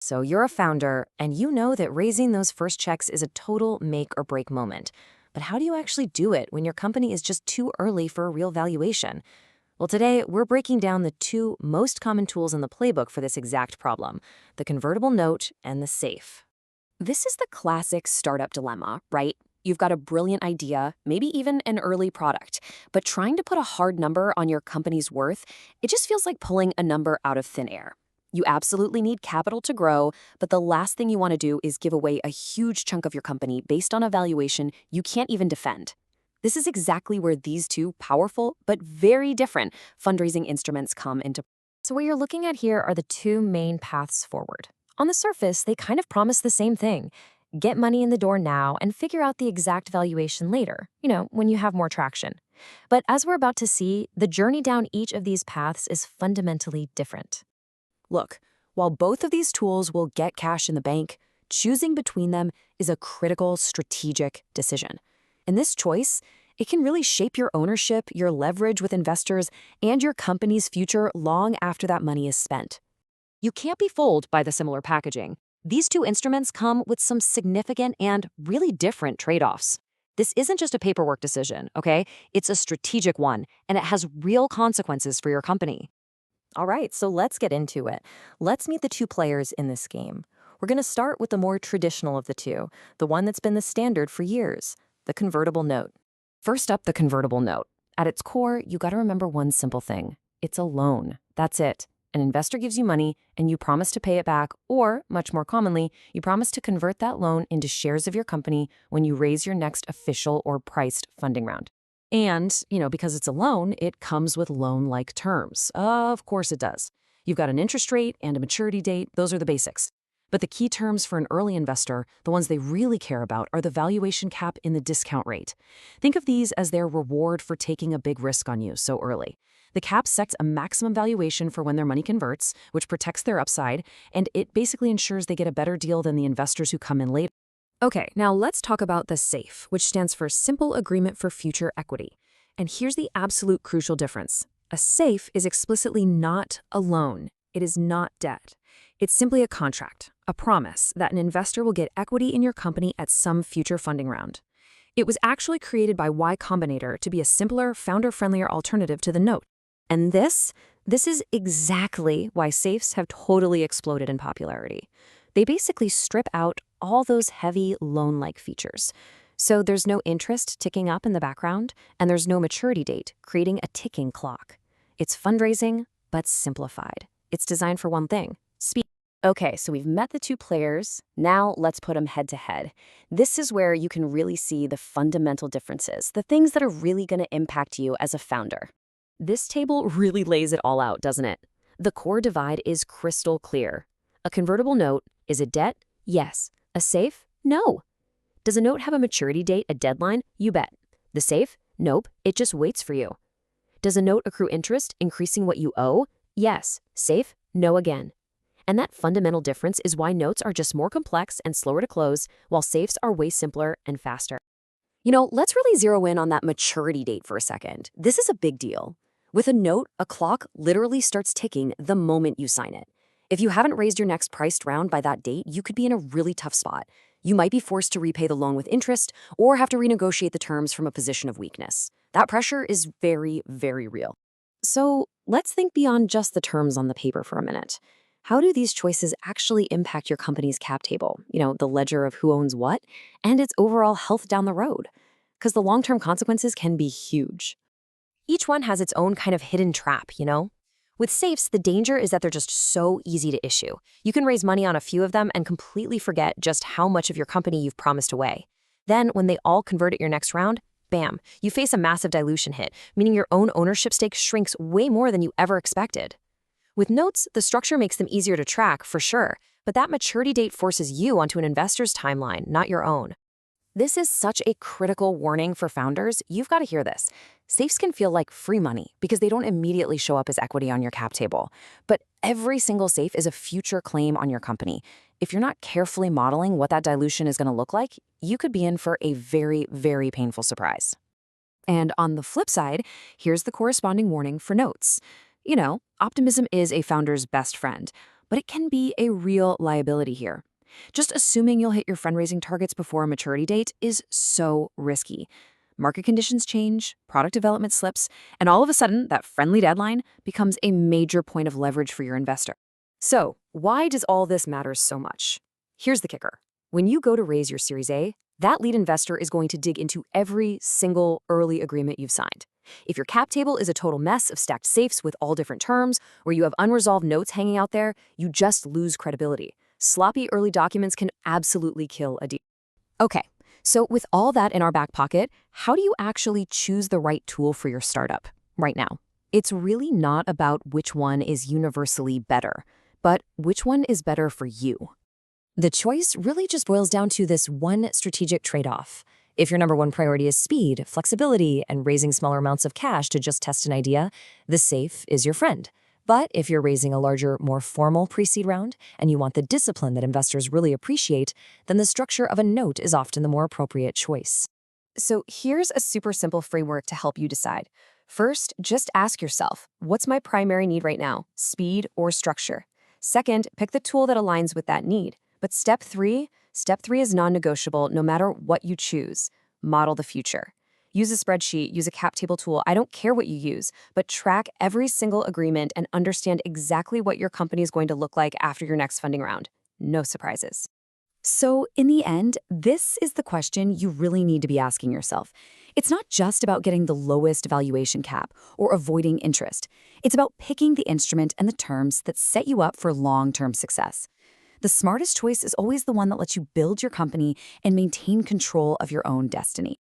So you're a founder, and you know that raising those first checks is a total make or break moment. But how do you actually do it when your company is just too early for a real valuation? Well, today we're breaking down the two most common tools in the playbook for this exact problem: the convertible note and the safe. This is the classic startup dilemma, right? You've got a brilliant idea, maybe even an early product, but trying to put a hard number on your company's worth, it just feels like pulling a number out of thin air. You absolutely need capital to grow, but the last thing you want to do is give away a huge chunk of your company based on a valuation you can't even defend. This is exactly where these two powerful but very different fundraising instruments come into play. So what you're looking at here are the two main paths forward. On the surface, they kind of promise the same thing: get money in the door now and figure out the exact valuation later, when you have more traction. But as we're about to see, the journey down each of these paths is fundamentally different. Look, while both of these tools will get cash in the bank, choosing between them is a critical strategic decision. And this choice, it can really shape your ownership, your leverage with investors, and your company's future long after that money is spent. You can't be fooled by the similar packaging. These two instruments come with some significant and really different trade-offs. This isn't just a paperwork decision, okay? It's a strategic one, and it has real consequences for your company. All right, so let's get into it. Let's meet the two players in this game. We're going to start with the more traditional of the two, the one that's been the standard for years: the convertible note. First up, the convertible note. At its core, you got to remember one simple thing: it's a loan. That's it. An investor gives you money, and you promise to pay it back, or, much more commonly, you promise to convert that loan into shares of your company when you raise your next official or priced funding round. And, because it's a loan, it comes with loan-like terms. Of course it does. You've got an interest rate and a maturity date. Those are the basics. But the key terms for an early investor, the ones they really care about, are the valuation cap in the discount rate. Think of these as their reward for taking a big risk on you so early. The cap sets a maximum valuation for when their money converts, which protects their upside, and it basically ensures they get a better deal than the investors who come in later. Okay, now let's talk about the SAFE, which stands for Simple Agreement for Future Equity. And here's the absolute crucial difference. A SAFE is explicitly not a loan. It is not debt. It's simply a contract, a promise that an investor will get equity in your company at some future funding round. It was actually created by Y Combinator to be a simpler, founder-friendlier alternative to the note. And this is exactly why SAFEs have totally exploded in popularity. They basically strip out all those heavy loan-like features. So there's no interest ticking up in the background, and there's no maturity date, creating a ticking clock. It's fundraising, but simplified. It's designed for one thing: speed. Okay, so we've met the two players. Now let's put them head to head. This is where you can really see the fundamental differences, the things that are really going to impact you as a founder. This table really lays it all out, doesn't it? The core divide is crystal clear. A convertible note, is it debt? Yes. A SAFE? No. Does a note have a maturity date, a deadline? You bet. The SAFE? Nope, it just waits for you. Does a note accrue interest, increasing what you owe? Yes. SAFE? No again. And that fundamental difference is why notes are just more complex and slower to close, while SAFEs are way simpler and faster. Let's really zero in on that maturity date for a second. This is a big deal. With a note, a clock literally starts ticking the moment you sign it. If you haven't raised your next priced round by that date, you could be in a really tough spot. You might be forced to repay the loan with interest or have to renegotiate the terms from a position of weakness. That pressure is very, very real. So let's think beyond just the terms on the paper for a minute. How do these choices actually impact your company's cap table, the ledger of who owns what, and its overall health down the road? Because the long-term consequences can be huge. Each one has its own kind of hidden trap. With SAFEs, the danger is that they're just so easy to issue. You can raise money on a few of them and completely forget just how much of your company you've promised away. Then, when they all convert at your next round, bam, you face a massive dilution hit, meaning your own ownership stake shrinks way more than you ever expected. With notes, the structure makes them easier to track, for sure, but that maturity date forces you onto an investor's timeline, not your own. This is such a critical warning for founders. You've got to hear this. SAFEs can feel like free money because they don't immediately show up as equity on your cap table. But every single SAFE is a future claim on your company. If you're not carefully modeling what that dilution is going to look like, you could be in for a very, very painful surprise. And on the flip side, here's the corresponding warning for notes. Optimism is a founder's best friend. but it can be a real liability here. Just assuming you'll hit your fundraising targets before a maturity date is so risky. Market conditions change, product development slips, and all of a sudden, that friendly deadline becomes a major point of leverage for your investor. So, why does all this matter so much? Here's the kicker. When you go to raise your Series A, that lead investor is going to dig into every single early agreement you've signed. If your cap table is a total mess of stacked safes with all different terms, or you have unresolved notes hanging out there, you just lose credibility. Sloppy early documents can absolutely kill a deal. Okay, so with all that in our back pocket, how do you actually choose the right tool for your startup right now? It's really not about which one is universally better, but which one is better for you. The choice really just boils down to this one strategic trade-off. If your number one priority is speed, flexibility, and raising smaller amounts of cash to just test an idea, the safe is your friend. But if you're raising a larger, more formal pre-seed round, and you want the discipline that investors really appreciate, then the structure of a note is often the more appropriate choice. So here's a super simple framework to help you decide. First, just ask yourself, what's my primary need right now, speed or structure? Second, pick the tool that aligns with that need. But step three is non-negotiable no matter what you choose. Model the future. Use a spreadsheet, use a cap table tool, I don't care what you use, but track every single agreement and understand exactly what your company is going to look like after your next funding round. No surprises. So in the end, this is the question you really need to be asking yourself. It's not just about getting the lowest valuation cap or avoiding interest. It's about picking the instrument and the terms that set you up for long-term success. The smartest choice is always the one that lets you build your company and maintain control of your own destiny.